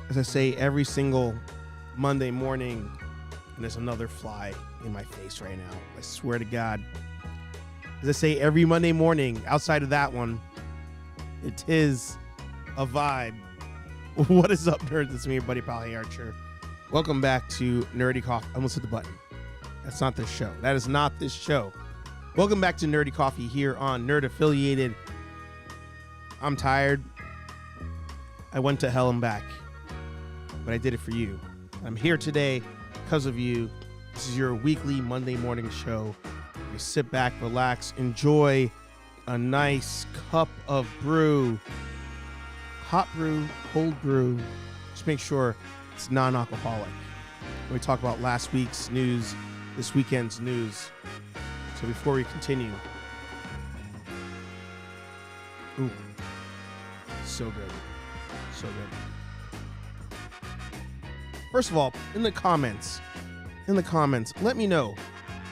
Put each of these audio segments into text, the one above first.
as I say every single Monday morning, and there's another fly in my face right now. I swear to God. As I say every Monday morning, outside of that one, it is a vibe. What is up, nerds? It's me, your buddy pal HeyArcher. Welcome back to Nerdy Coffee. I almost hit the button. That's not this show. That is not this show. Welcome back to Nerdy Coffee here on Nerd Affiliated. I'm tired. I went to hell and back, but I did it for you. I'm here today because of you. This is your weekly Monday morning show. You sit back, relax, enjoy a nice cup of brew. Hot brew, cold brew. Just make sure it's non-alcoholic. We talk about last week's news, this weekend's news. So before we continue, ooh, so good, so good. First of all, in the comments, let me know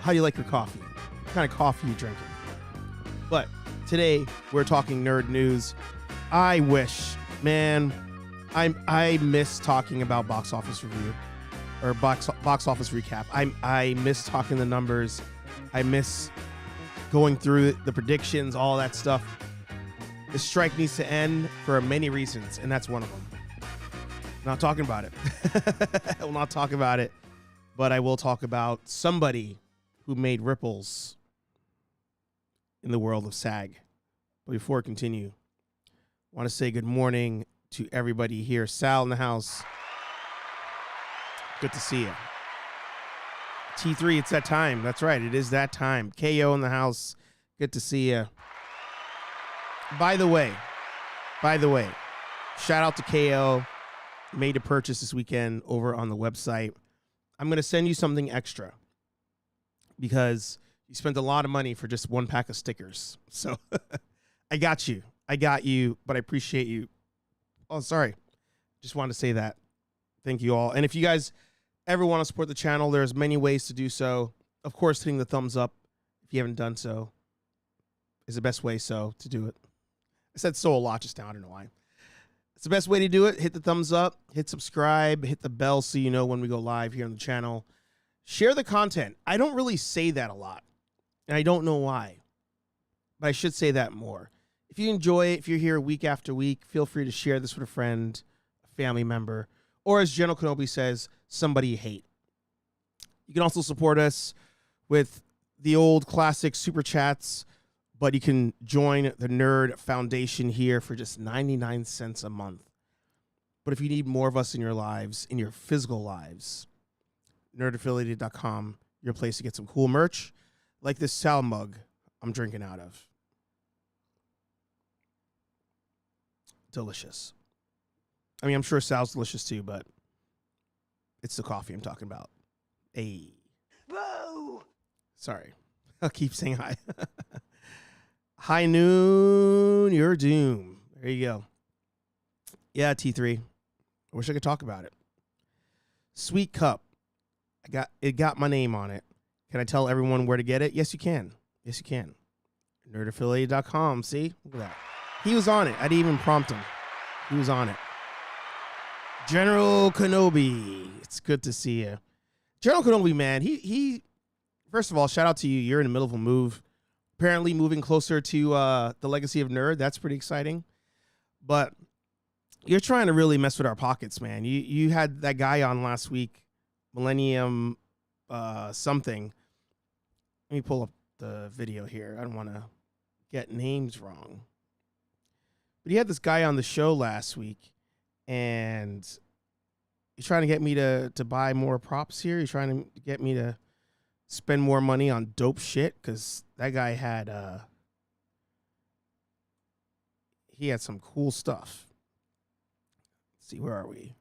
how you like your coffee, what kind of coffee you're drinking. But today we're talking nerd news. I wish, man, I miss talking about box office review or box office recap. I miss talking the numbers. I miss going through the predictions, all that stuff. The strike needs to end for many reasons, and that's one of them. Not talking about it. I will not talk about it, but I will talk about somebody who made ripples in the world of SAG. But before I continue, I want to say good morning to everybody here. Sal in the house. Good to see you. T3, it's that time. That's right. It is that time. KO in the house. Good to see you. By the way, shout out to KO. Made a purchase this weekend over on the website. I'm going to send you something extra because you spent a lot of money for just one pack of stickers. So I got you, but I appreciate you. Oh, sorry. Just wanted to say that. Thank you all. And if you guys ever want to support the channel, there's many ways to do so. Of course, hitting the thumbs up if you haven't done so is the best way to do it. I said so a lot just now. I don't know why. It's the best way to do it. Hit the thumbs up, hit subscribe, hit the bell so you know when we go live here on the channel. Share the content. I don't really say that a lot, and I don't know why, but I should say that more. If you enjoy it, if you're here week after week, feel free to share this with a friend, a family member, or as General Kenobi says, somebody you hate. You can also support us with the old classic super chats, but you can join the Nerd Foundation here for just 99 cents a month. But if you need more of us in your lives, in your physical lives, nerdaffiliated.com, your place to get some cool merch, like this Sal mug I'm drinking out of. Delicious. I mean, I'm sure Sal's delicious too, but it's the coffee I'm talking about. Hey. Boo! Sorry. I'll keep saying hi. High noon, your doom. There you go. Yeah, T3. I wish I could talk about it. Sweet cup. It got my name on it. Can I tell everyone where to get it? Yes, you can. Yes, you can. Nerdaffiliated.com. See? Look at that. He was on it. I didn't even prompt him. He was on it. General Kenobi. It's good to see you. General Kenobi, man. He first of all, shout out to you. You're in the middle of a move. Apparently moving closer to the legacy of Nerd. That's pretty exciting. But you're trying to really mess with our pockets, man. You had that guy on last week, Millennium something. Let me pull up the video here. I don't want to get names wrong. But he had this guy on the show last week, and he's trying to get me to buy more props here. He's trying to get me to spend more money on dope shit because that guy had he had some cool stuff. Let's see, where are we?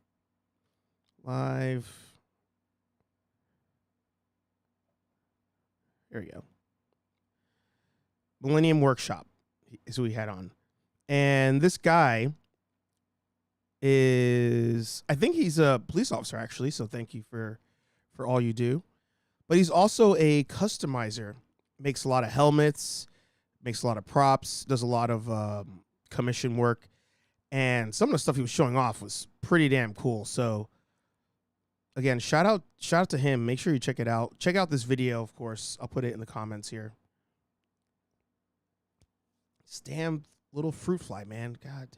Live. Here we go. Millennium Workshop is who we had on. And this guy is, I think he's a police officer, actually, so thank you for all you do. But he's also a customizer, makes a lot of helmets, makes a lot of props, does a lot of commission work. and some of the stuff he was showing off was pretty damn cool. So again, shout out to him. Make sure you check it out. Check out this video, of course. I'll put it in the comments here. This damn little fruit fly, man. God.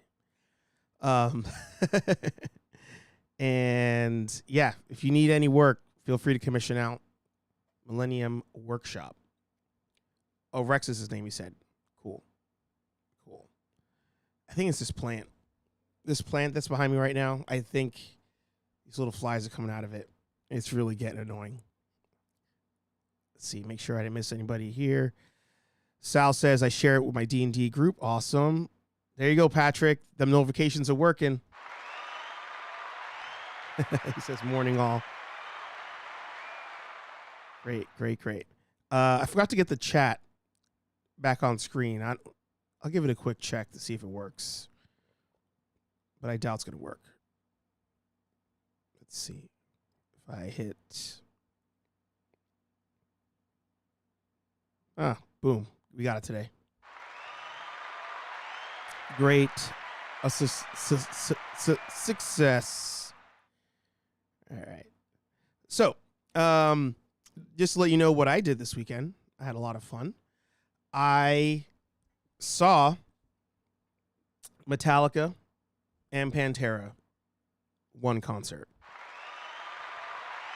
And yeah, if you need any work, feel free to commission out. Millennium Workshop. Oh, Rex is his name, he said. Cool. I think it's this plant. This plant that's behind me right now, I think these little flies are coming out of it. It's really getting annoying. Let's see, make sure I didn't miss anybody here. Sal says, I share it with my D&D group. Awesome. There you go, Patrick. Them notifications are working. He says, morning all. Great. I forgot to get the chat back on screen. I'll give it a quick check to see if it works. But I doubt it's going to work. Let's see. If I hit... boom. We got it today. Great. Success. All right. So, just to let you know what I did this weekend. I had a lot of fun. I saw Metallica and Pantera one concert.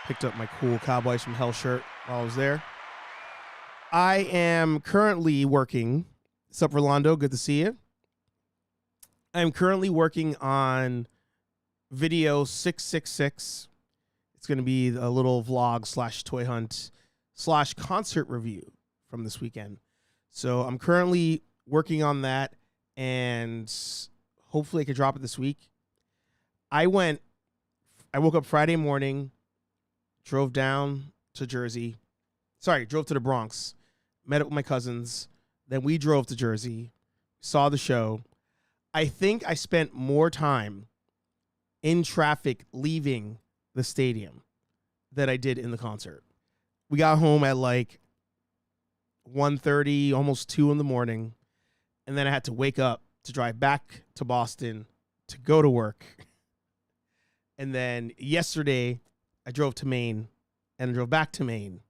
Picked up my cool Cowboys from Hell shirt while I was there. I am currently working. Sup, Rolando? Good to see you. I'm currently working on video 666. It's going to be a little vlog / toy hunt / concert review from this weekend. So I'm currently working on that, and hopefully I can drop it this week. I woke up Friday morning, drove down to Jersey. Drove to the Bronx, met up with my cousins. Then we drove to Jersey, saw the show. I think I spent more time in traffic leaving the stadium than I did in the concert. We got home at like 1:30, almost 2 in the morning. And then I had to wake up to drive back to Boston to go to work. And then yesterday I drove to Maine and drove back to Maine.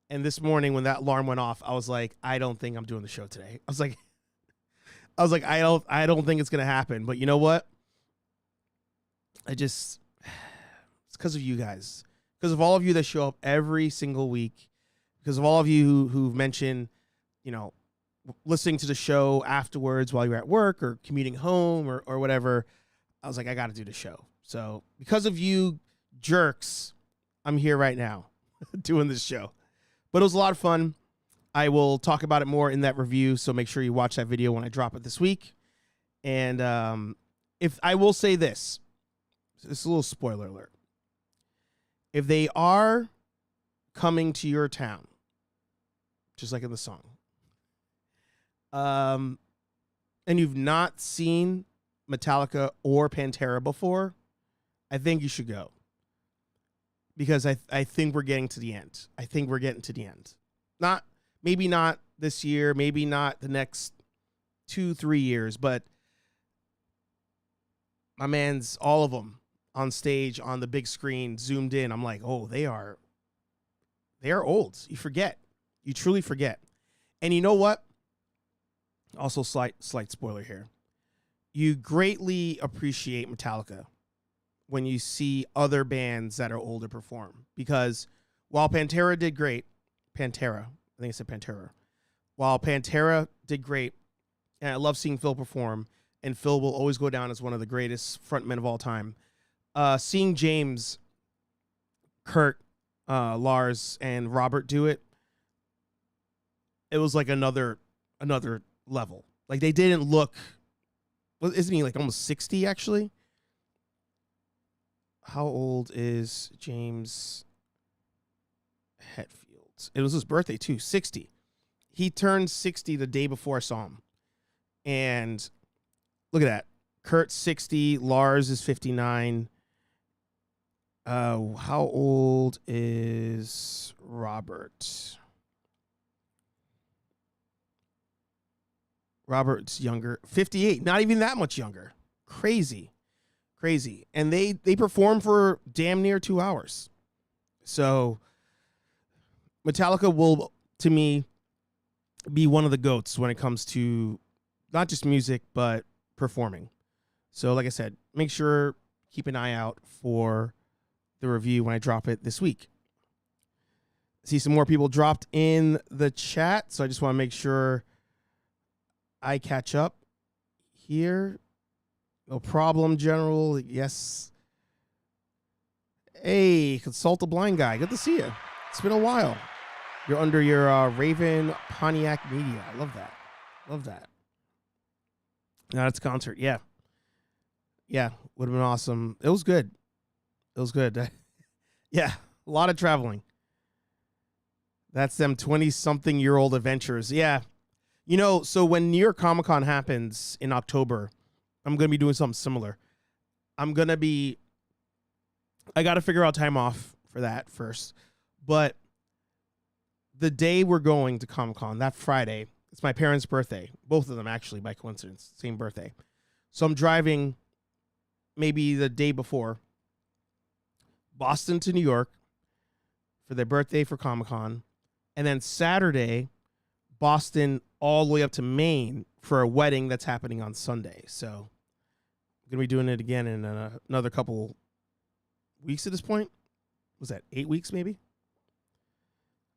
And this morning when that alarm went off, I was like, I don't think I'm doing the show today. I was like, I don't think it's going to happen. But you know what? It's because of you guys. Because of all of you that show up every single week. Because of all of you who've mentioned, listening to the show afterwards while you're at work or commuting home or whatever. I was like, I got to do the show. So because of you jerks, I'm here right now doing this show. But it was a lot of fun. I will talk about it more in that review, so make sure you watch that video when I drop it this week. And if I will say this is a little spoiler alert. If they are coming to your town, just like in the song, and you've not seen Metallica or Pantera before, I think you should go. Because I think we're getting to the end. Maybe not this year, maybe not the next 2-3 years, but my man's all of them on stage on the big screen, zoomed in. I'm like, oh, they are old. You forget. You truly forget. And you know what? Also, slight spoiler here. You greatly appreciate Metallica when you see other bands that are older perform. Because while Pantera did great, I think I said Pantera. While Pantera did great, and I love seeing Phil perform, and Phil will always go down as one of the greatest frontmen of all time. Seeing James, Kurt, Lars, and Robert do it, it was like another level. Like they didn't look. Well, isn't he like almost 60 actually? How old is James Hetfield? It was his birthday too, 60. He turned 60 the day before I saw him. And look at that. Kurt's 60, Lars is 59. How old is Robert? Robert's younger. 58, not even that much younger. crazy. And they perform for damn near 2 hours. So Metallica will, to me, be one of the GOATs when it comes to not just music, but performing. So like I said, make sure, keep an eye out for the review when I drop it this week. See some more people dropped in the chat, so I just want to make sure I catch up here. No problem, General. Yes. Hey, Consult a Blind Guy. Good to see you. It's been a while. You're under your Raven Pontiac Media. I love that. Love that. Now it's concert. Yeah. Yeah. Would have been awesome. It was good. It was good. Yeah. A lot of traveling. That's them 20-something-year-old adventures. Yeah. You know, so when New York Comic Con happens in October, I'm going to be doing something similar. I got to figure out time off for that first. But the day we're going to Comic Con, that Friday, it's my parents' birthday. Both of them, actually, by coincidence. Same birthday. So I'm driving maybe the day before Boston to New York for their birthday for Comic Con. And then Saturday, Boston all the way up to Maine for a wedding that's happening on Sunday. So I'm going to be doing it again in another couple weeks at this point. Was that 8 weeks maybe?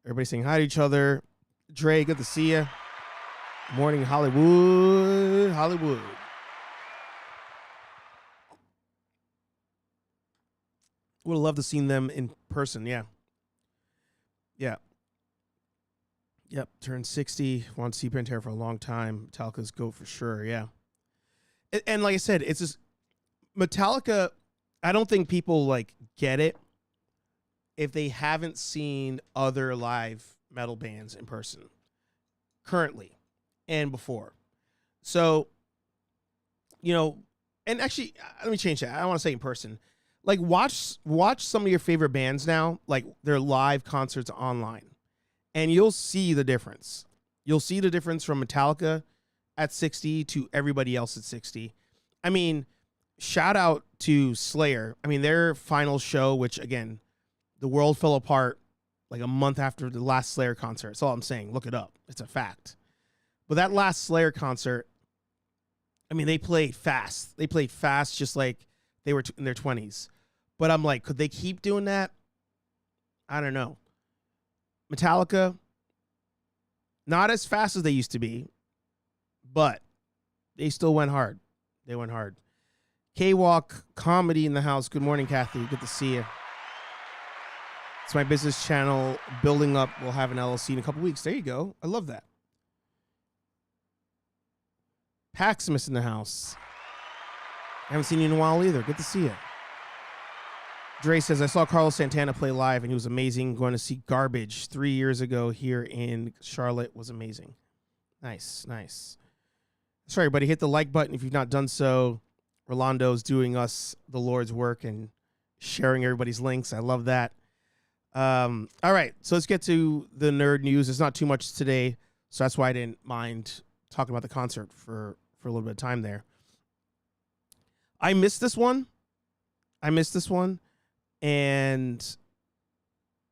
Everybody saying hi to each other. Dre, good to see you. Morning, Hollywood. Hollywood. Would have loved to seen them in person. Yeah. Yeah. Yep. Turned 60. Want to see Pantera for a long time. Metallica's GOAT for sure. Yeah. And like I said, it's just Metallica. I don't think people like get it if they haven't seen other live metal bands in person currently and before. So, you know, and actually, let me change that. I don't want to say in person. Like watch some of your favorite bands now, like their live concerts online, and you'll see the difference. You'll see the difference from Metallica at 60 to everybody else at 60. I mean, shout out to Slayer. I mean, their final show, which again, the world fell apart like a month after the last Slayer concert. That's all I'm saying. Look it up. It's a fact. But that last Slayer concert, I mean, they played fast. They played fast just like they were in their 20s. But I'm like, could they keep doing that? I don't know. Metallica, not as fast as they used to be, but they still went hard. They went hard. K-Walk Comedy in the house. Good morning, Kathy. Good to see you. It's my business channel building up. We'll have an LLC in a couple weeks. There you go. I love that. Paximus in the house. I haven't seen you in a while either. Good to see you. Dre says, I saw Carlos Santana play live, and he was amazing. Going to see Garbage 3 years ago here in Charlotte was amazing. Nice, nice. That's right, everybody. Hit the like button if you've not done so. Rolando's doing us the Lord's work and sharing everybody's links. I love that. All right, so let's get to the nerd news. There's not too much today, so that's why I didn't mind talking about the concert for a little bit of time there. I missed this one. And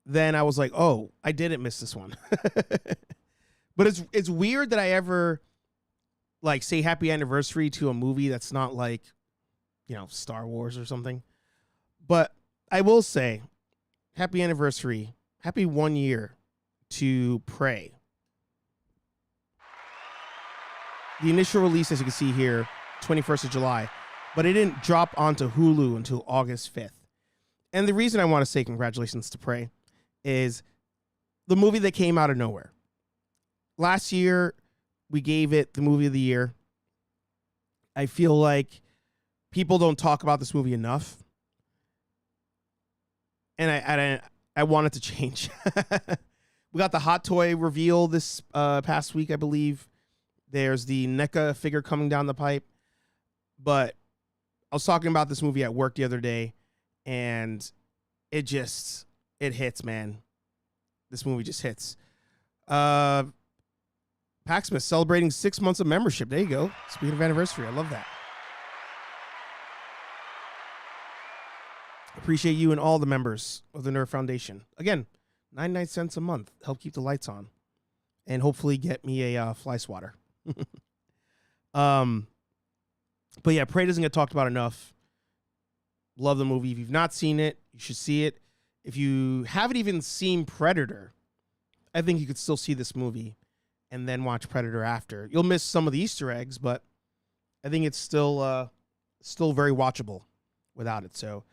then I was like, oh, I didn't miss this one. But it's weird that I ever like say happy anniversary to a movie that's not like, you know, Star Wars or something. But I will say happy anniversary, happy 1 year to Prey. The initial release, as you can see here, 21st of July, but it didn't drop onto Hulu until August 5th. And the reason I want to say congratulations to Prey is the movie that came out of nowhere. Last year, we gave it the movie of the year. I feel like people don't talk about this movie enough. And I want it to change. We got the Hot Toy reveal this past week, I believe. There's the NECA figure coming down the pipe. But I was talking about this movie at work the other day, and it hits, man. This movie just hits. Paximus celebrating 6 months of membership. There you go. Speaking of anniversary, I love that. Appreciate you and all the members of the Nerf Foundation. Again, 99 cents a month. Help keep the lights on. And hopefully get me a fly swatter. But yeah, Prey doesn't get talked about enough. Love the movie. If you've not seen it, you should see it. If you haven't even seen Predator, I think you could still see this movie and then watch Predator after. You'll miss some of the Easter eggs, but I think it's still very watchable without it. So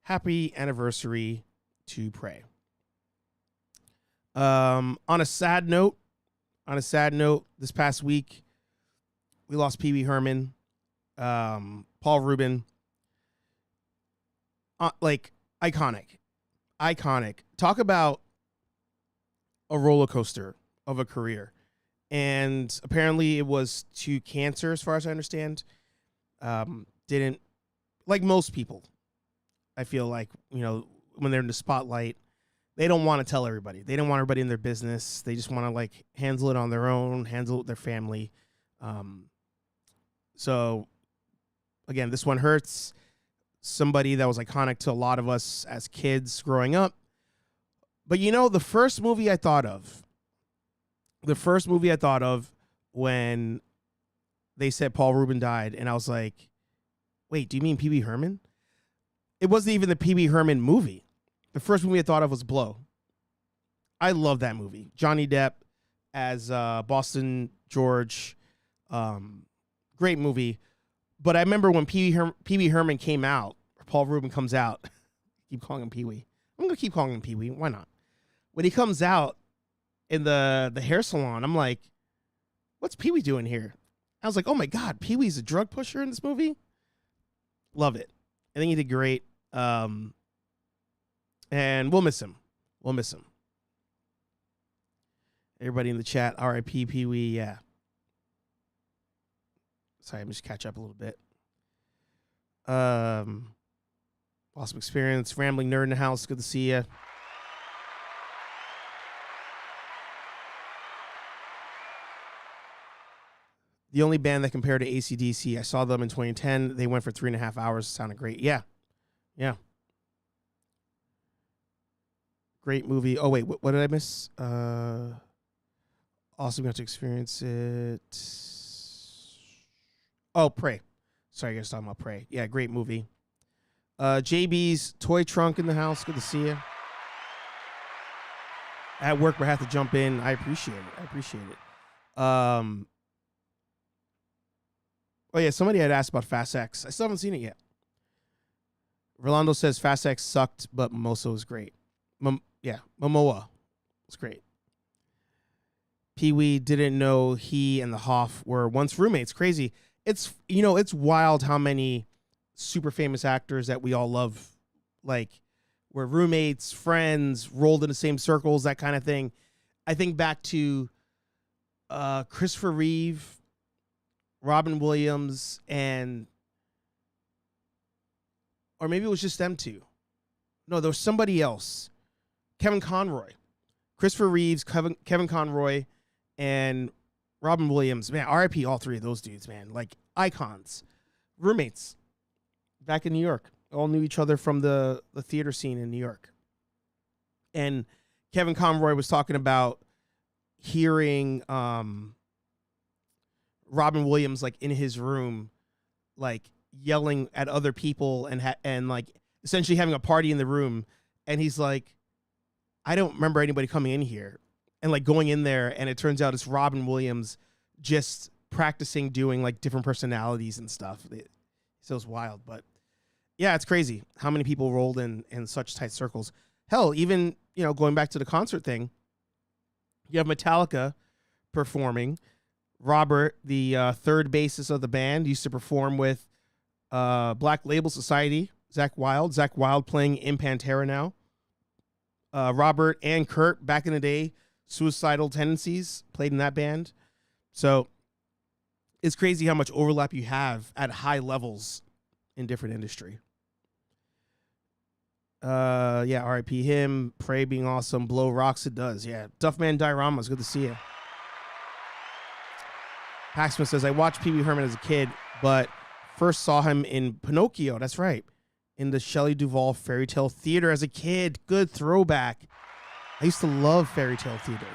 happy anniversary to Prey. On a sad note, this past week, we lost Peewee Herman, Paul Rubin. Like, iconic. Talk about a roller coaster of a career. And apparently it was to cancer, as far as I understand. Didn't, like most people, I feel like, you know, when they're in the spotlight, they don't want to tell everybody. They don't want everybody in their business. They just want to, like, handle it on their own, handle it with their family. So, again, this one hurts. Somebody that was iconic to a lot of us as kids growing up. But, you know, the first movie I thought of when they said Paul Rubin died, and I was like, wait, do you mean Peewee Herman? It wasn't even the Peewee Herman movie. The first movie I thought of was Blow. I love that movie. Johnny Depp as Boston George. Great movie. But I remember when Peewee Herman came out, or Paul Rubin comes out. Keep calling him Peewee. I'm going to keep calling him Peewee. Why not? When he comes out in the hair salon, I'm like, what's Peewee doing here? I was like, oh my God, Pee-wee's a drug pusher in this movie? Love it. I think he did great. And we'll miss him. Everybody in the chat, R.I.P. Pee-wee, yeah. Sorry, I'm just catch up a little bit. Awesome experience. Rambling Nerd in the house. Good to see you. The only band that compared to AC/DC, I saw them in 2010. They went for 3.5 hours. It sounded great. Yeah. Great movie. Oh, wait. What did I miss? Awesome. Got to experience it. Oh, Prey. Sorry, I guys talking about Prey. Yeah, great movie. JB's toy trunk in the house. Good to see you. At work, but I have to jump in. I appreciate it. Oh, yeah, somebody had asked about Fast X. I still haven't seen it yet. Rolando says Fast X sucked, but Mimosa was great. Momoa was great. Pee-wee didn't know he and the Hoff were once roommates. Crazy. It's wild how many super famous actors that we all love, like, were roommates, friends, rolled in the same circles, that kind of thing. I think back to Christopher Reeve, Robin Williams, or maybe it was just them two. No, there was somebody else. Kevin Conroy. Christopher Reeves, Kevin Conroy, and Robin Williams. Man, R.I.P. all three of those dudes, man. Like, icons. Roommates. Back in New York. All knew each other from the theater scene in New York. And Kevin Conroy was talking about hearing Robin Williams, like, in his room, like, yelling at other people and like essentially having a party in the room. And he's like, I don't remember anybody coming in here, and like going in there, and it turns out it's Robin Williams just practicing doing like different personalities and stuff. So it's wild, but yeah, it's crazy how many people rolled in such tight circles. Hell, even, going back to the concert thing, you have Metallica performing. Robert, the third bassist of the band, used to perform with Black Label Society, Zach Wild playing in Pantera now. Robert and Kurt, back in the day, Suicidal Tendencies, played in that band. So it's crazy how much overlap you have at high levels in different industry. R.I.P. him. Prey being awesome. Blow rocks, it does. Yeah. Duffman Dioramas, good to see you. Paxman says, I watched Peewee Herman as a kid, but first saw him in Pinocchio. That's right. in the Shelley Duvall Fairy Tale Theater as a kid. Good throwback. I used to love Fairy Tale Theater.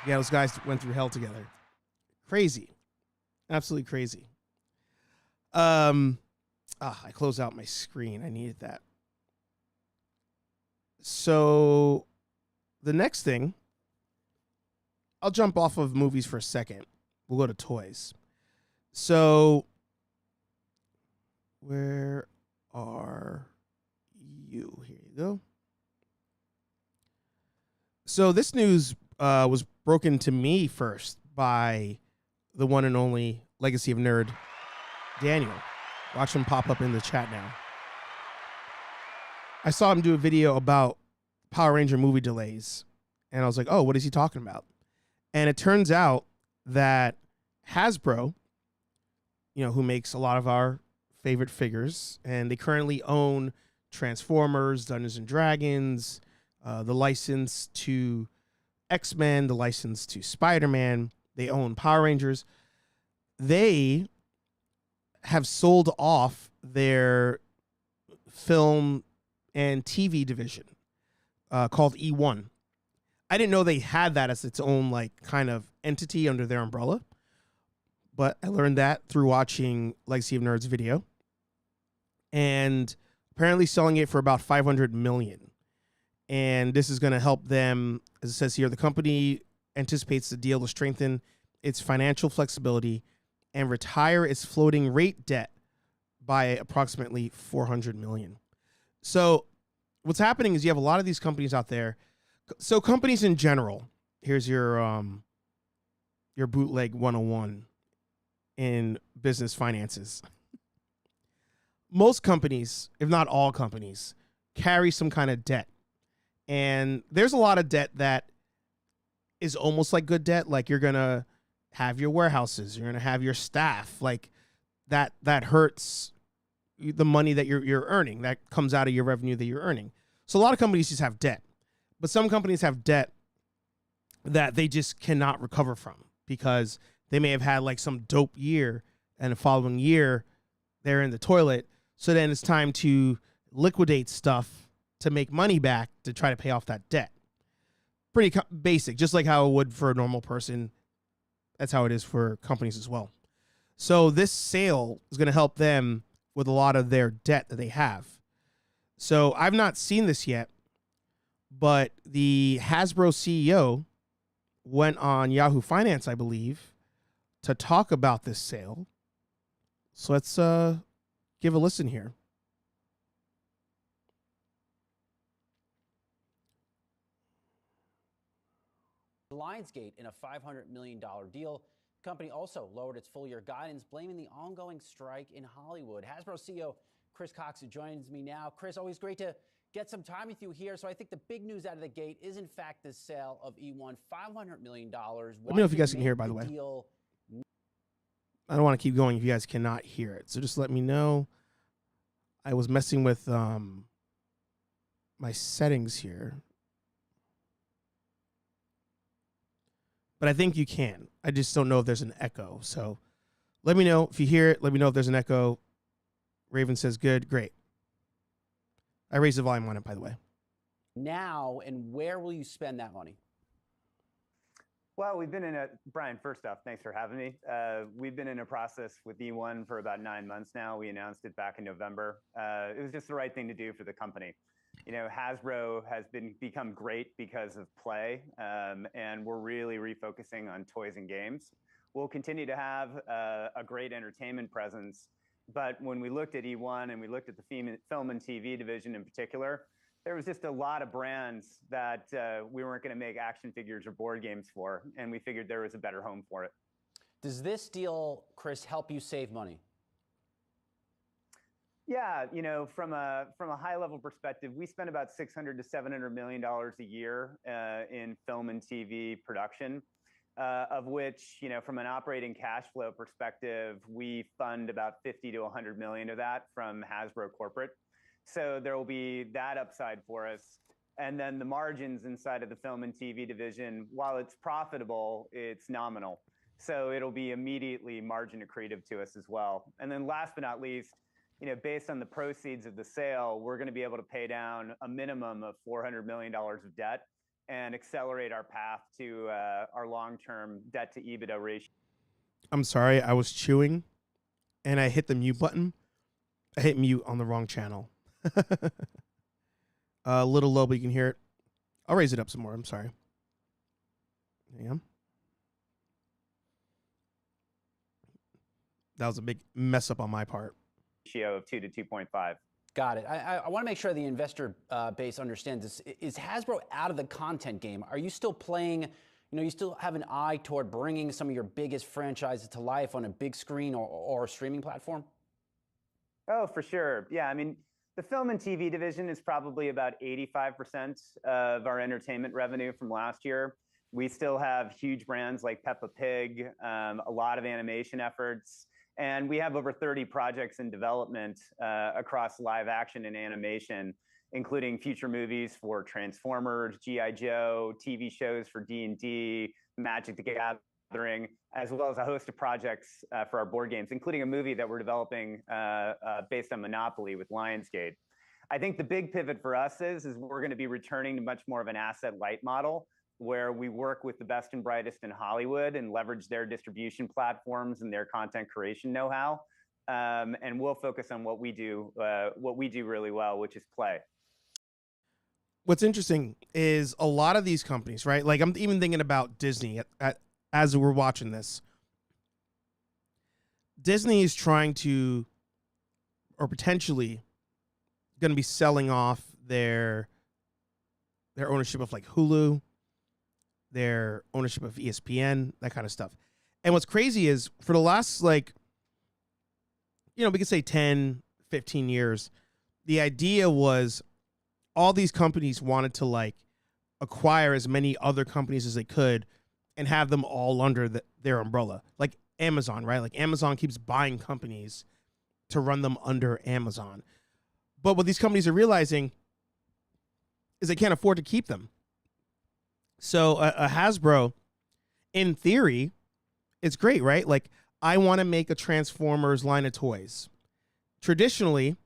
Yeah, those guys went through hell together. Crazy. Absolutely crazy. I closed out my screen. I needed that. So the next thing, I'll jump off of movies for a second. We'll go to toys. So where are you? Here you go. So this news was broken to me first by the one and only Legacy of Nerd, Daniel. Watch him pop up in the chat now. I saw him do a video about Power Ranger movie delays, and I was like, oh, what is he talking about? And it turns out that Hasbro, who makes a lot of our favorite figures, and they currently own Transformers, Dungeons and Dragons, the license to X-Men, the license to Spider-Man. They own Power Rangers. They have sold off their film and TV division called E1. I didn't know they had that as its own kind of entity under their umbrella, but I learned that through watching Legacy of Nerds video, and apparently selling it for about $500 million. And this is going to help them, as it says here, the company anticipates the deal to strengthen its financial flexibility and retire its floating rate debt by approximately $400 million. So what's happening is you have a lot of these companies out there. So companies in general, here's your bootleg 101 in business finances. Most companies, if not all companies, carry some kind of debt. And there's a lot of debt that is almost like good debt. Like you're going to have your warehouses, you're going to have your staff, like that hurts the money that you're earning. That comes out of your revenue that you're earning. So a lot of companies just have debt, but some companies have debt that they just cannot recover from because they may have had some dope year and the following year they're in the toilet. So then it's time to liquidate stuff to make money back to try to pay off that debt. Pretty basic, just like how it would for a normal person. That's how it is for companies as well. So this sale is going to help them with a lot of their debt that they have. So I've not seen this yet, but the Hasbro CEO went on Yahoo Finance, I believe, to talk about this sale. So let's give a listen here. Lionsgate in a $500 million deal. The company also lowered its full-year guidance, blaming the ongoing strike in Hollywood. Hasbro CEO Chris Cox joins me now. Chris, always great to get some time with you here. So I think the big news out of the gate is, in fact, the sale of E1, $500 million. Let me know if you guys can hear it, by the way. I don't want to keep going if you guys cannot hear it. So just let me know. I was messing with my settings here. But I think you can. I just don't know if there's an echo. So let me know if you hear it. Let me know if there's an echo. Raven says good. Great. I raised the volume on it, by the way. Now, and where will you spend that money? Well, we've been in a, Brian, first off, thanks for having me. We've been in a process with E1 for about 9 months now. We announced it back in November. It was just the right thing to do for the company. Hasbro has become great because of play, and we're really refocusing on toys and games. We'll continue to have a great entertainment presence, but when we looked at E1 and we looked at the film and TV division in particular, there was just a lot of brands that we weren't going to make action figures or board games for, and we figured there was a better home for it. Does this deal, Chris, help you save money? Yeah, from a high level perspective, we spend about $600 to $700 million a year in film and TV production, of which, from an operating cash flow perspective, we fund about 50 to 100 million of that from Hasbro corporate. So there will be that upside for us. And then the margins inside of the film and TV division, while it's profitable, it's nominal. So it'll be immediately margin accretive to us as well. And then last but not least, based on the proceeds of the sale, we're going to be able to pay down a minimum of $400 million of debt and accelerate our path to our long-term debt to EBITDA ratio. I'm sorry, I was chewing and I hit the mute button. I hit mute on the wrong channel. A little low, but you can hear it. I'll raise it up some more. I'm sorry. Hang on. That was a big mess up on my part. Ratio of 2 to 2.5. Got it. I want to make sure the investor base understands this. Is Hasbro out of the content game? Are you still playing, you still have an eye toward bringing some of your biggest franchises to life on a big screen or a streaming platform? Oh, for sure. Yeah, I mean, the film and TV division is probably about 85% of our entertainment revenue from last year. We still have huge brands like Peppa Pig, a lot of animation efforts, and we have over 30 projects in development across live action and animation, including future movies for Transformers, G.I. Joe, TV shows for D&D, Magic the Gathering, as well as a host of projects for our board games, including a movie that we're developing based on Monopoly with Lionsgate. I think the big pivot for us is we're going to be returning to much more of an asset-light model, where we work with the best and brightest in Hollywood and leverage their distribution platforms and their content creation know-how. And we'll focus on what we do really well, which is play. What's interesting is a lot of these companies, right? Like I'm even thinking about Disney as we're watching this. Disney is trying to, or potentially going to be selling off their ownership of like Hulu, their ownership of ESPN, that kind of stuff. And what's crazy is for the last, like, we could say 10, 15 years, the idea was all these companies wanted to like acquire as many other companies as they could and have them all under their umbrella. Like Amazon, right? Like Amazon keeps buying companies to run them under Amazon. But what these companies are realizing is they can't afford to keep them. So a Hasbro, in theory, it's great, right? Like, I want to make a Transformers line of toys. Traditionally,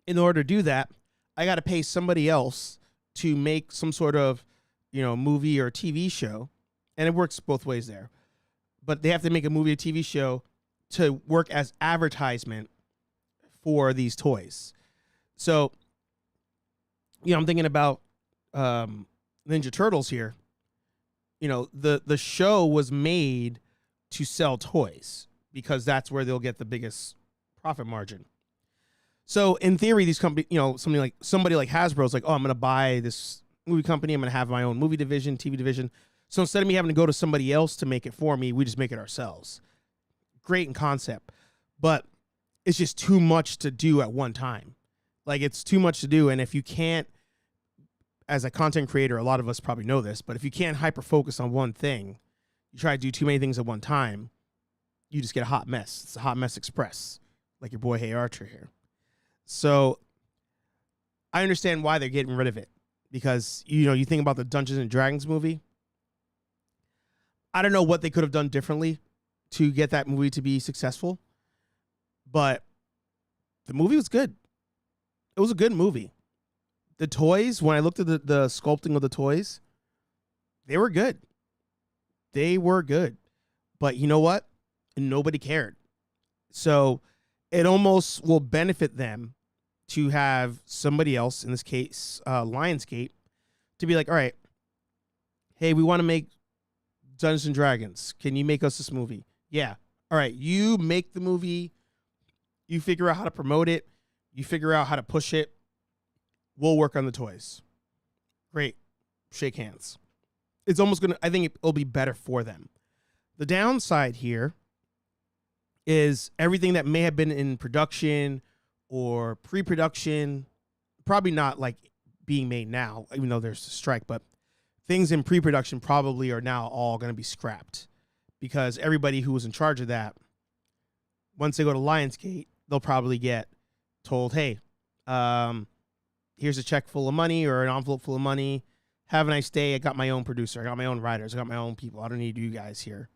in order to do that, I got to pay somebody else to make some sort of, movie or TV show. And it works both ways there. But they have to make a movie or TV show to work as advertisement for these toys. So, I'm thinking about Ninja Turtles here. The show was made to sell toys because that's where they'll get the biggest profit margin. So in theory, these companies, somebody like Hasbro is like, oh, I'm going to buy this movie company. I'm going to have my own movie division, TV division. So instead of me having to go to somebody else to make it for me, we just make it ourselves. Great in concept, but it's just too much to do at one time. Like, it's too much to do. And if you can't, as a content creator, a lot of us probably know this, but if you can't hyper focus on one thing, you try to do too many things at one time, you just get a hot mess. It's a hot mess express, like your boy HeyArcher here. So I understand why they're getting rid of it, because you think about the Dungeons and Dragons movie. I don't know what they could have done differently to get that movie to be successful, but the movie was good. It was a good movie. The toys, when I looked at the sculpting of the toys, they were good. They were good. But you know what? Nobody cared. So it almost will benefit them to have somebody else, in this case, Lionsgate, to be like, all right, hey, we want to make Dungeons and Dragons. Can you make us this movie? Yeah. All right, you make the movie. You figure out how to promote it. You figure out how to push it. We'll work on the toys. Great. Shake hands. It's almost I think it'll be better for them. The downside here is everything that may have been in production or pre-production, probably not like being made now, even though there's a strike, but things in pre-production probably are now all going to be scrapped, because everybody who was in charge of that, once they go to Lionsgate, they'll probably get told, hey, here's a check full of money or an envelope full of money. Have a nice day. I got my own producer. I got my own writers. I got my own people. I don't need you guys here.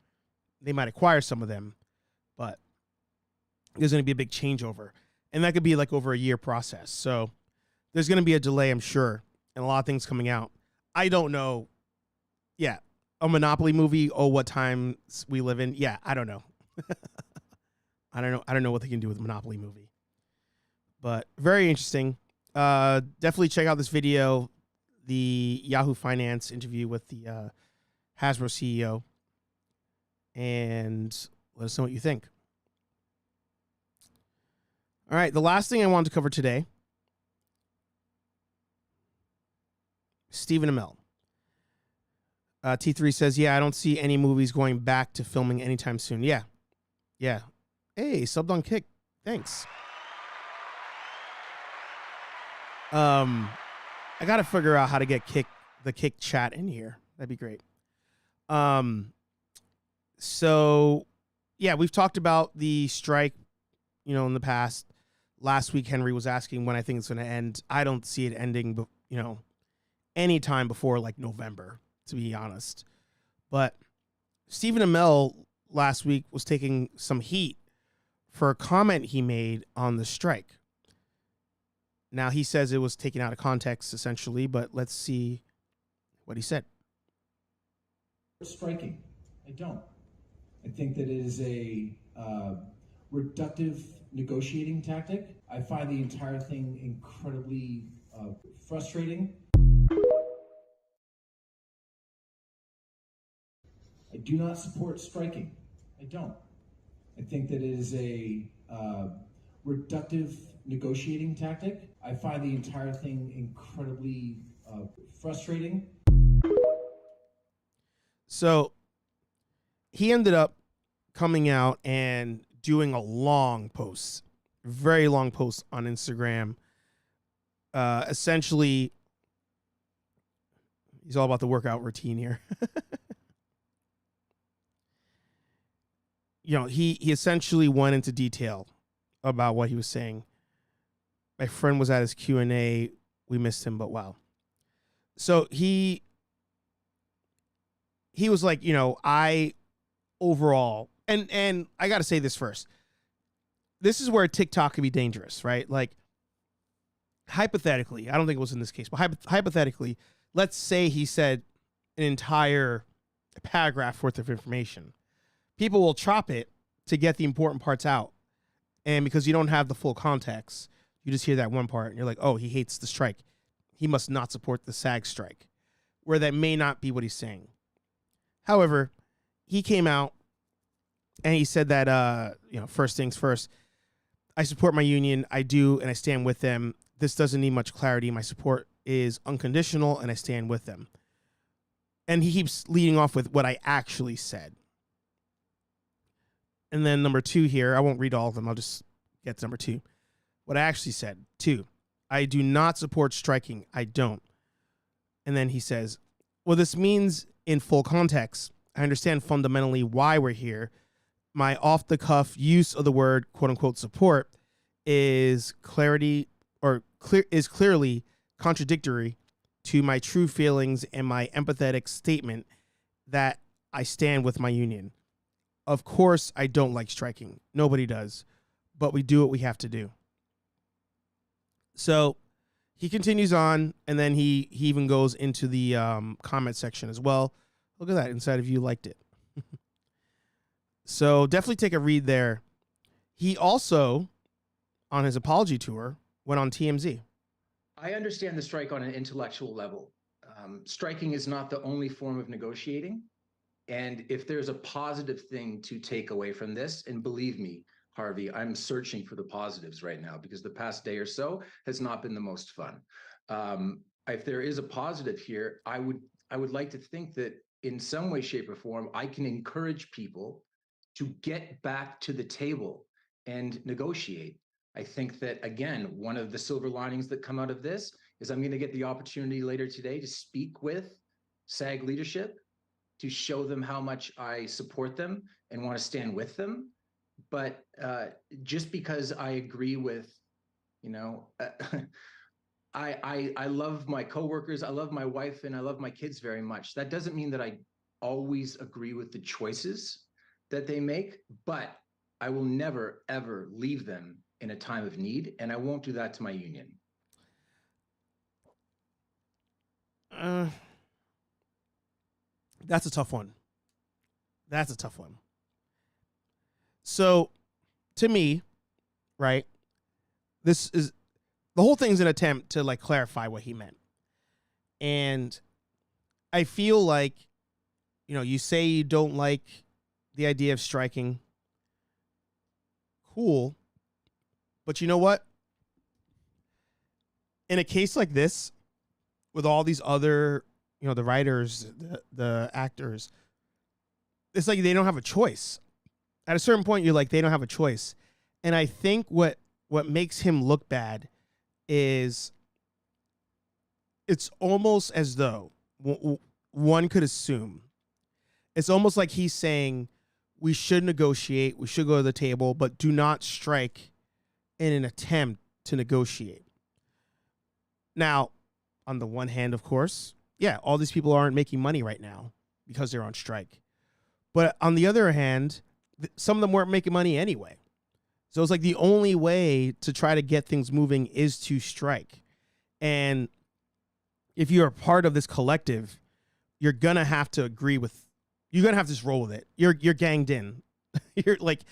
They might acquire some of them, but there's going to be a big changeover. And that could be like over a year process. So there's going to be a delay, I'm sure, and a lot of things coming out. I don't know. Yeah. A Monopoly movie. Oh, what times we live in. Yeah. I don't know. I don't know what they can do with a Monopoly movie, but very interesting. Definitely check out this video, the Yahoo Finance interview with the Hasbro CEO, and let us know what you think. All right, the last thing I wanted to cover today, Stephen Amell. T3 says, yeah, I don't see any movies going back to filming anytime soon. Yeah. Hey, subbed on Kick. Thanks. I got to figure out how to get the Kick chat in here. That'd be great. So, yeah, we've talked about the strike, in the past. Last week, Henry was asking when I think it's going to end. I don't see it ending, anytime before like November, to be honest. But Stephen Amell last week was taking some heat for a comment he made on the strike. Now, he says it was taken out of context, essentially, but let's see what he said. Striking. I don't. I think that it is a reductive negotiating tactic. I find the entire thing incredibly frustrating. I do not support striking. I don't. I think that it is a reductive negotiating tactic. I find the entire thing incredibly frustrating. So he ended up coming out and doing a long post, very long post on Instagram. Essentially, he's all about the workout routine here. He essentially went into detail about what he was saying. My friend was at his Q&A. We missed him, but wow. So he was like, I overall, and I got to say this first. This is where TikTok can be dangerous, right? Like, hypothetically, I don't think it was in this case, but hypothetically, let's say he said an entire paragraph worth of information. People will chop it to get the important parts out. And because you don't have the full context, you just hear that one part and you're like, oh, he hates the strike. He must not support the SAG strike, where that may not be what he's saying. However, he came out and he said that, first things first, I support my union. I do, and I stand with them. This doesn't need much clarity. My support is unconditional, and I stand with them. And he keeps leading off with what I actually said. And then number 2 here, I won't read all of them. I'll just get to number 2. What I actually said. 2, I do not support striking. I don't. And then he says, well, this means in full context, I understand fundamentally why we're here. My off-the-cuff use of the word "quote-unquote" support is clearly contradictory to my true feelings and my empathetic statement that I stand with my union. Of course, I don't like striking. Nobody does, but we do what we have to do. So he continues on, and then he even goes into the comment section as well. Look at that. Inside of you liked it. So definitely take a read there. He also, on his apology tour, went on TMZ. I understand the strike on an intellectual level. Striking is not the only form of negotiating. And if there's a positive thing to take away from this, and believe me, Harvey, I'm searching for the positives right now because the past day or so has not been the most fun. If there is a positive here, I would like to think that in some way, shape, or form, I can encourage people to get back to the table and negotiate. I think that, again, one of the silver linings that come out of this is I'm going to get the opportunity later today to speak with SAG leadership, to show them how much I support them and want to stand with them. But just because I agree with, I love my coworkers, I love my wife, and I love my kids very much. That doesn't mean that I always agree with the choices that they make, but I will never, ever leave them in a time of need, and I won't do that to my union. That's a tough one. That's a tough one. So, to me, right, this is the whole thing's an attempt to like clarify what he meant. And I feel like, you say you don't like the idea of striking. Cool. But you know what? In a case like this, with all these other, the writers, the actors, it's like they don't have a choice. At a certain point, you're like, they don't have a choice. And I think what makes him look bad is it's almost as though one could assume it's almost like he's saying we should negotiate, we should go to the table, but do not strike in an attempt to negotiate. Now, on the one hand, of course, yeah, all these people aren't making money right now because they're on strike. But on the other hand, some of them weren't making money anyway. So it's like the only way to try to get things moving is to strike. And if you're a part of this collective, you're going to have to agree with, you're going to have to just roll with it. You're ganged in. You're like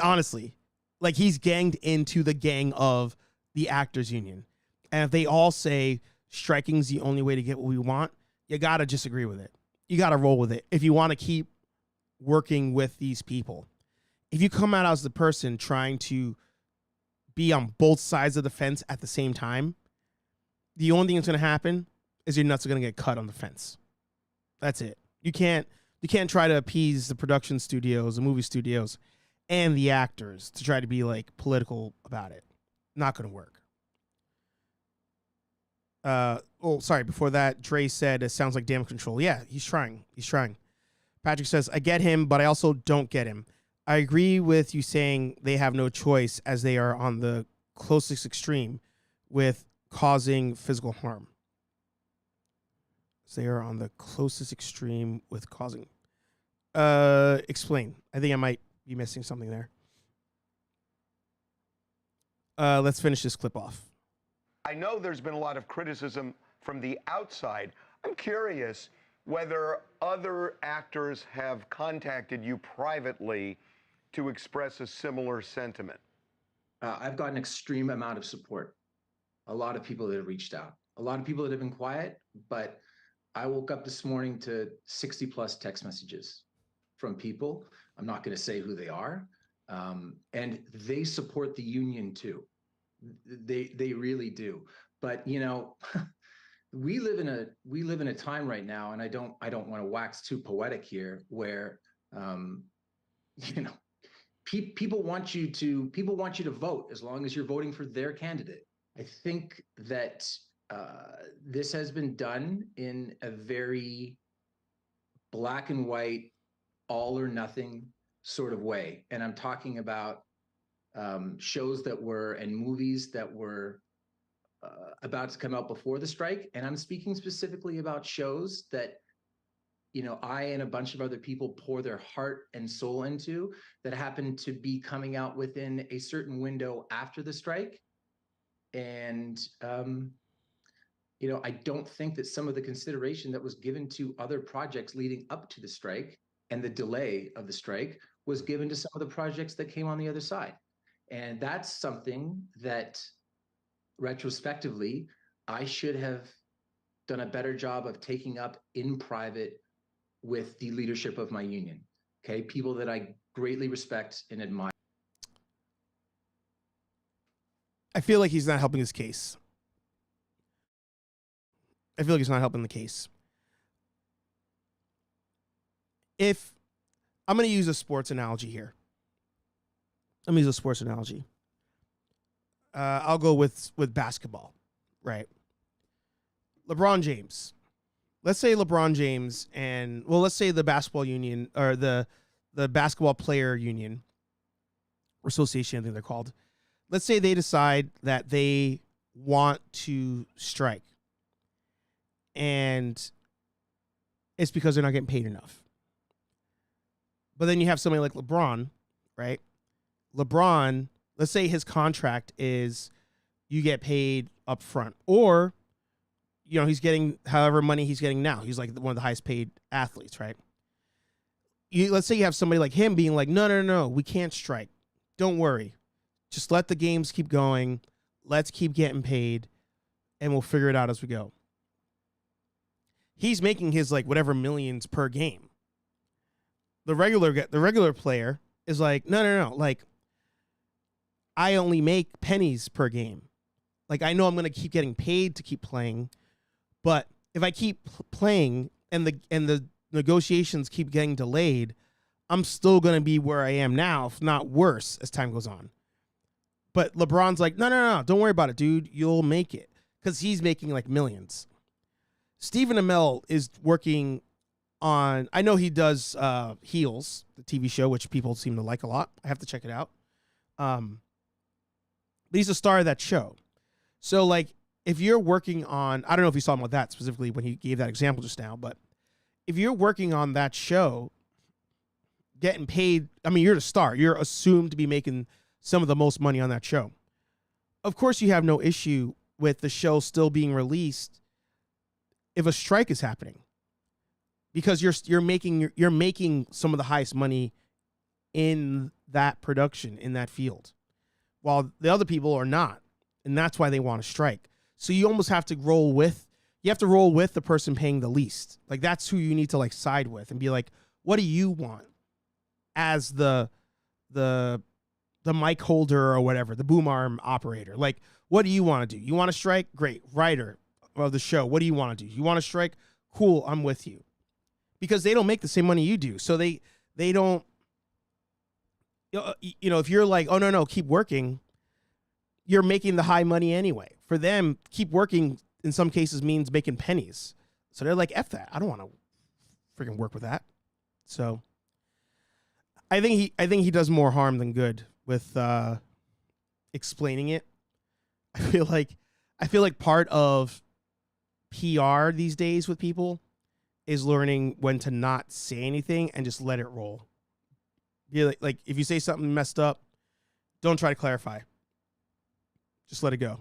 honestly, like he's ganged into the gang of the actors union. And if they all say striking's the only way to get what we want, you got to just agree with it. You got to roll with it. If you want to keep working with these people, if you come out as the person trying to be on both sides of the fence at the same time, the only thing that's going to happen is your nuts are going to get cut on the fence. That's it. You can't try to appease the production studios, the movie studios, and the actors to try to be like political about it. Not going to work. Sorry. Before that, Dre said it sounds like damage control. Yeah, he's trying. Patrick says, I get him, but I also don't get him. I agree with you saying they have no choice as they are on the closest extreme with causing physical harm. They are on the closest extreme with causing. Explain. I think I might be missing something there. Let's finish this clip off. I know there's been a lot of criticism from the outside. I'm curious whether other actors have contacted you privately to express a similar sentiment. I've got an extreme amount of support. A lot of people that have reached out. A lot of people that have been quiet, but I woke up this morning to 60 plus text messages from people. I'm not going to say who they are. And they support the union too. They really do. But we live in a time right now, and I don't want to wax too poetic here, where people want you to vote as long as you're voting for their candidate. I think that this has been done in a very black and white, all or nothing sort of way. And I'm talking about shows that were and movies that were about to come out before the strike. And I'm speaking specifically about shows that, I and a bunch of other people pour their heart and soul into that happen to be coming out within a certain window after the strike. And, I don't think that some of the consideration that was given to other projects leading up to the strike and the delay of the strike was given to some of the projects that came on the other side. And that's something that retrospectively, I should have done a better job of taking up in private with the leadership of my union. Okay. People that I greatly respect and admire. I feel like he's not helping his case. If I'm going to use a sports analogy here. I'll go with basketball, right? LeBron James. Let's say LeBron James let's say the basketball union or the basketball player union or association, I think they're called. Let's say they decide that they want to strike. And it's because they're not getting paid enough. But then you have somebody like LeBron, right? LeBron let's say his contract is you get paid up front, or, you know, he's getting however money he's getting now. He's like one of the highest paid athletes, right? Let's say you have somebody like him being like, no, we can't strike. Don't worry. Just let the games keep going. Let's keep getting paid, and we'll figure it out as we go. He's making his like whatever millions per game. The regular player is like, no. Like, I only make pennies per game. Like, I know I'm going to keep getting paid to keep playing, but if I keep playing and the negotiations keep getting delayed, I'm still going to be where I am now, if not worse, as time goes on. But LeBron's like, no, don't worry about it, dude. You'll make it, because he's making like millions. Stephen Amell is working on, I know he does Heels, the TV show, which people seem to like a lot. I have to check it out. But he's a star of that show. So, like, if you're working on, I don't know if you saw him with that specifically when he gave that example just now, but if you're working on that show, getting paid, I mean, you're the star. You're assumed to be making some of the most money on that show. Of course, you have no issue with the show still being released if a strike is happening, because you're making some of the highest money in that production, in that field, while the other people are not, and that's why they want to strike. So you almost have to roll with the person paying the least. Like, that's who you need to like side with and be like, what do you want as the mic holder or whatever, the boom arm operator? Like, what do you want to do? You want to strike? Great. Writer of the show, what do you want to do? You want to strike? Cool, I'm with you. Because they don't make the same money you do. So they don't, you know, if you're like, oh, no, keep working, you're making the high money anyway. For them, keep working in some cases means making pennies. So they're like, F that. I don't want to freaking work with that. So I think he does more harm than good with explaining it. I feel like part of PR these days with people is learning when to not say anything and just let it roll. Be like if you say something messed up, don't try to clarify. Just let it go.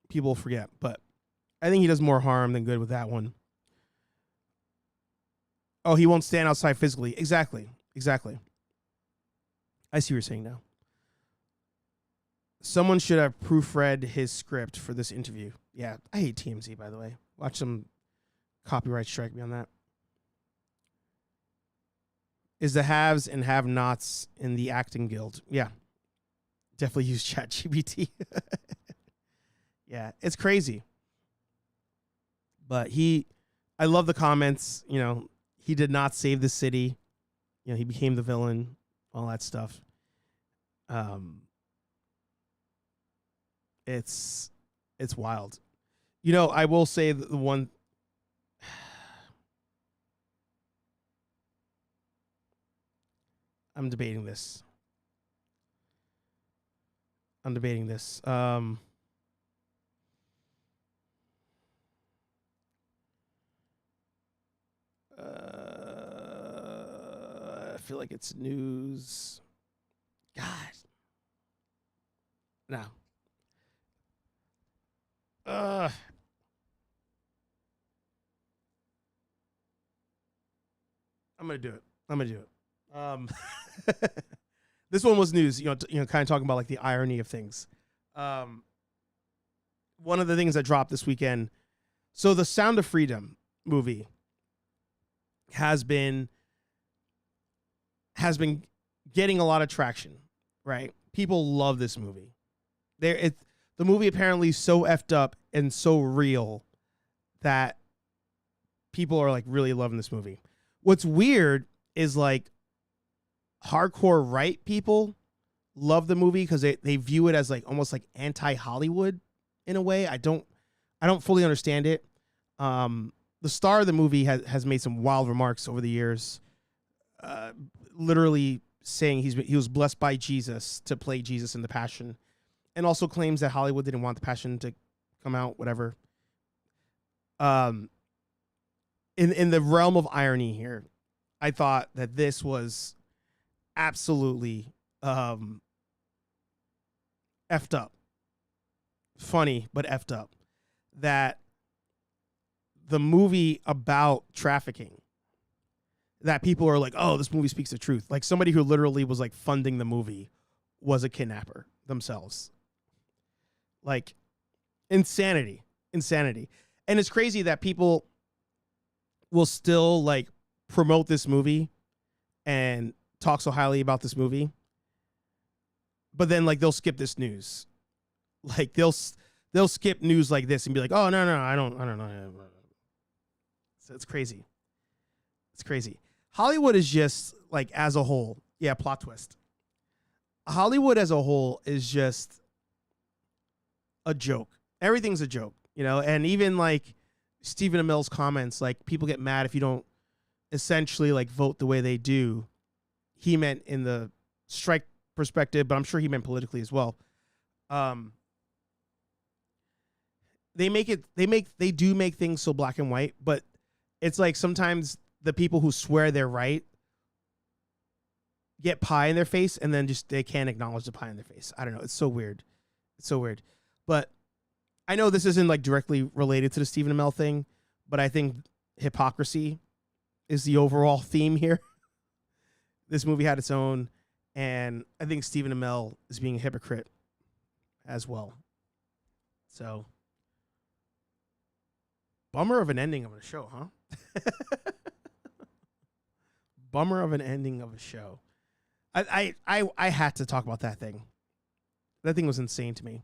People will forget. But I think he does more harm than good with that one. Oh, he won't stand outside physically. Exactly. I see what you're saying now. Someone should have proofread his script for this interview. Yeah, I hate TMZ, by the way. Watch some copyright strike me on that. Is the haves and have-nots in the acting guild? Yeah. Definitely use ChatGPT. Yeah, it's crazy. But I love the comments. You know, he did not save the city. You know, he became the villain, all that stuff. It's wild. You know, I will say that the one, I'm debating this. I feel like it's news. God. No. I'm gonna do it. This one was news. You know, kind of talking about like the irony of things. One of the things that dropped this weekend. So the Sound of Freedom movie has been getting a lot of traction, right? People love this movie. The movie apparently is so effed up and so real that people are like really loving this movie. What's weird is like hardcore right people love the movie because they view it as like almost like anti-Hollywood in a way. I don't fully understand it. The star of the movie has made some wild remarks over the years, literally saying he was blessed by Jesus to play Jesus in The Passion, and also claims that Hollywood didn't want The Passion to come out, whatever. In the realm of irony here, I thought that this was absolutely effed up. Funny, but effed up. That the movie about trafficking, that people are like, oh, this movie speaks the truth. Like somebody who literally was like funding the movie was a kidnapper themselves. Like insanity. And it's crazy that people will still like promote this movie and talk so highly about this movie, but then like they'll skip this news. Like they'll skip news like this and be like, oh no, I don't know. So it's crazy. It's crazy. Hollywood is just like as a whole. Yeah, plot twist. Hollywood as a whole is just a joke. Everything's a joke, you know, and even like Stephen Amells comments, like people get mad if you don't essentially like vote the way they do. He meant in the strike perspective, but I'm sure he meant politically as well. They do make things so black and white, but it's like sometimes the people who swear they're right get pie in their face and then just they can't acknowledge the pie in their face. I don't know. It's so weird. But I know this isn't like directly related to the Stephen Amell thing, but I think hypocrisy is the overall theme here. This movie had its own, and I think Stephen Amell is being a hypocrite as well. So, bummer of an ending of a show, huh? Bummer of an ending of a show. I had to talk about that thing. That thing was insane to me.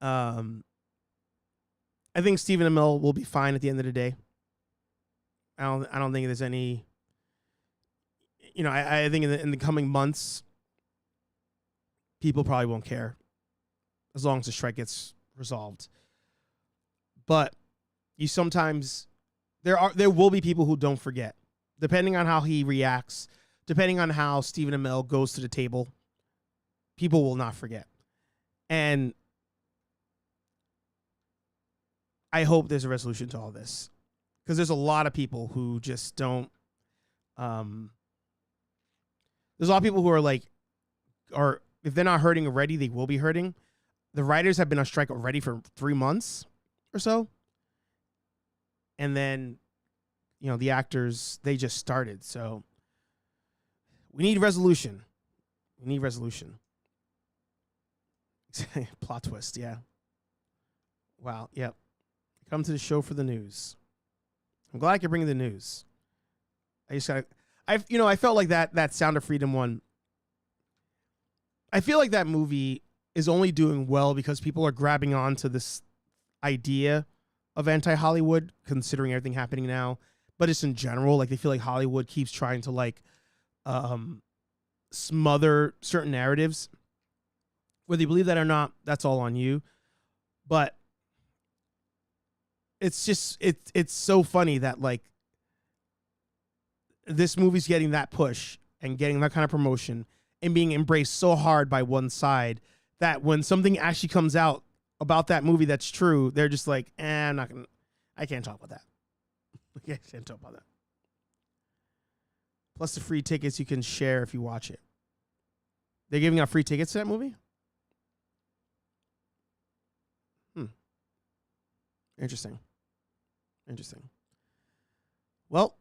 I think Stephen Amell will be fine at the end of the day. I don't think there's any. You know, I think in the coming months, people probably won't care as long as the strike gets resolved. But you sometimes there will be people who don't forget, depending on how he reacts, depending on how Stephen Amell goes to the table. People will not forget, and I hope there's a resolution to all this, because there's a lot of people who just don't. There's a lot of people who are like, or if they're not hurting already, they will be hurting. The writers have been on strike already for 3 months or so. And then, you know, the actors, they just started. So we need resolution. Plot twist, yeah. Wow, yep. Come to the show for the news. I'm glad I could bring you the news. I felt like that Sound of Freedom one. I feel like that movie is only doing well because people are grabbing on to this idea of anti-Hollywood, considering everything happening now. But just in general, like they feel like Hollywood keeps trying to like smother certain narratives. Whether you believe that or not, that's all on you. But it's just it's so funny that like this movie's getting that push and getting that kind of promotion and being embraced so hard by one side that when something actually comes out about that movie that's true, they're just like, I can't talk about that. I can't talk about that. Plus the free tickets you can share if you watch it. They're giving out free tickets to that movie? Interesting. Well,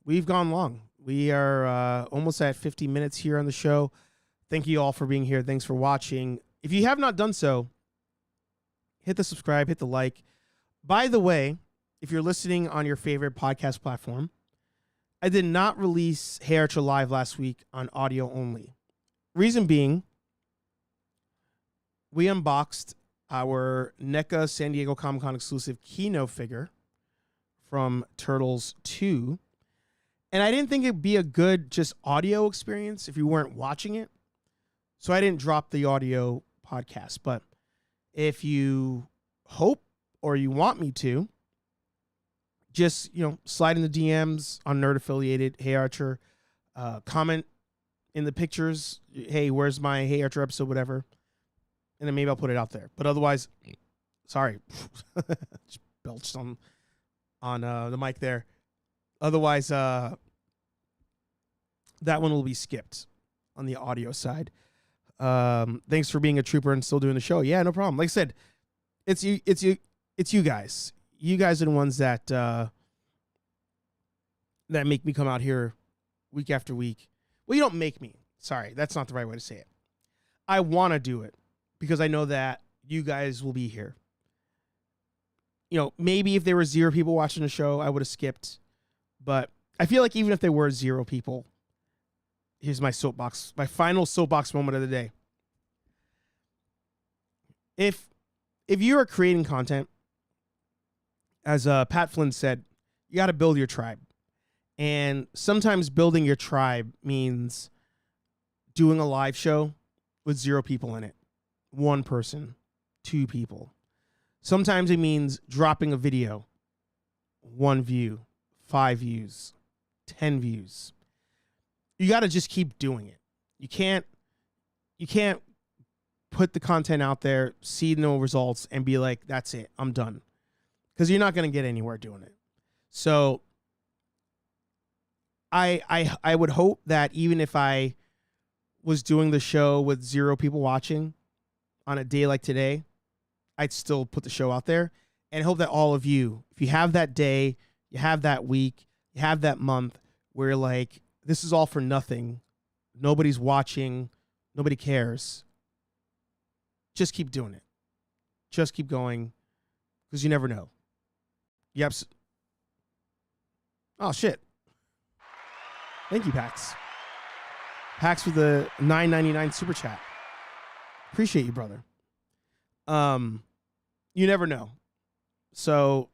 we've gone long. We are almost at 50 minutes here on the show. Thank you all for being here. Thanks for watching. If you have not done so, hit the subscribe, hit the like. By the way, if you're listening on your favorite podcast platform, I did not release HeyArcher Live last week on audio only. Reason being, we unboxed our NECA San Diego Comic-Con exclusive Kino figure from Turtles 2. And I didn't think it'd be a good just audio experience if you weren't watching it. So I didn't drop the audio podcast. But if you hope or you want me to, just, slide in the DMs on Nerd Affiliated, HeyArcher, comment in the pictures, hey, where's my HeyArcher episode, whatever. And then maybe I'll put it out there. But otherwise, sorry, just belched on the mic there. Otherwise, that one will be skipped on the audio side. Thanks for being a trooper and still doing the show. Yeah, no problem. Like I said, it's you guys. You guys are the ones that that make me come out here week after week. Well, you don't make me. Sorry, that's not the right way to say it. I want to do it because I know that you guys will be here. You know, maybe if there were 0 people watching the show, I would have skipped. But I feel like even if there were 0 people, here's my soapbox, my final soapbox moment of the day. If you are creating content, as Pat Flynn said, you got to build your tribe. And sometimes building your tribe means doing a live show with 0 people in it. 1 person, 2 people. Sometimes it means dropping a video, 1 view, 5 views, 10 views. You got to just keep doing it. You can't put the content out there, see no results, and be like, that's it, I'm done. Because you're not going to get anywhere doing it. So I would hope that even if I was doing the show with 0 people watching on a day like today, I'd still put the show out there and hope that all of you, if you have that day, you have that week, you have that month where like, this is all for nothing. Nobody's watching. Nobody cares. Just keep doing it. Just keep going because you never know. Yep. Oh, shit. Thank you, Pax. Pax with the $9.99 super chat. Appreciate you, brother. You never know. So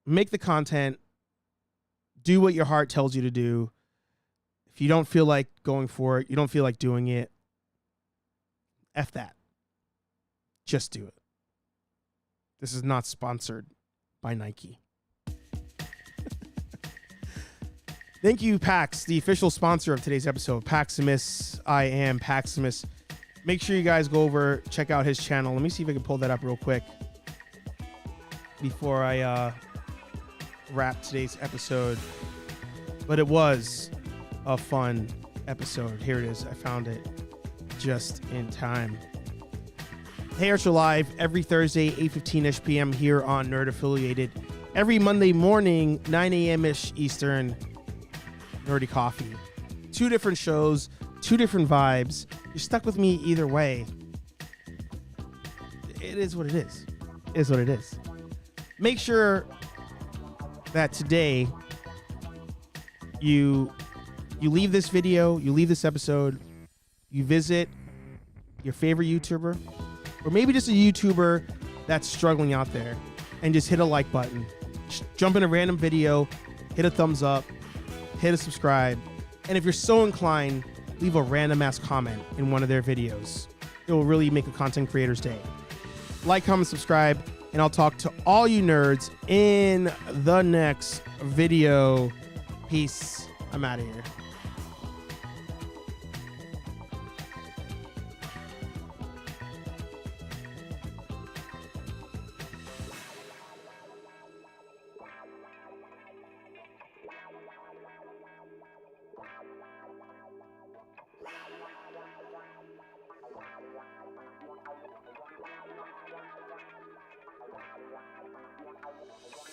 make the content. Do what your heart tells you to do. If you don't feel like going for it, you don't feel like doing it, F that. Just do it. This is not sponsored by Nike. Thank you, PAX, the official sponsor of today's episode. PAXIMUS, I am PAXIMUS. Make sure you guys go over, check out his channel. Let me see if I can pull that up real quick before I wrap today's episode. But it was a fun episode. Here it is. I found it just in time. HeyArcher Live every Thursday, 8:15-ish p.m. here on Nerd Affiliated. Every Monday morning, 9 a.m.-ish Eastern, Nerdy Coffee. 2 different shows, 2 different vibes. You're stuck with me either way. It is what it is. It is what it is. Make sure that today you leave this video, you leave this episode, you visit your favorite YouTuber, or maybe just a YouTuber that's struggling out there, and just hit a like button. Just jump in a random video, hit a thumbs up, hit a subscribe, and if you're so inclined, leave a random ass comment in one of their videos. It will really make a content creator's day. Like, comment, subscribe, and I'll talk to all you nerds in the next video. Peace. I'm out of here. Wow.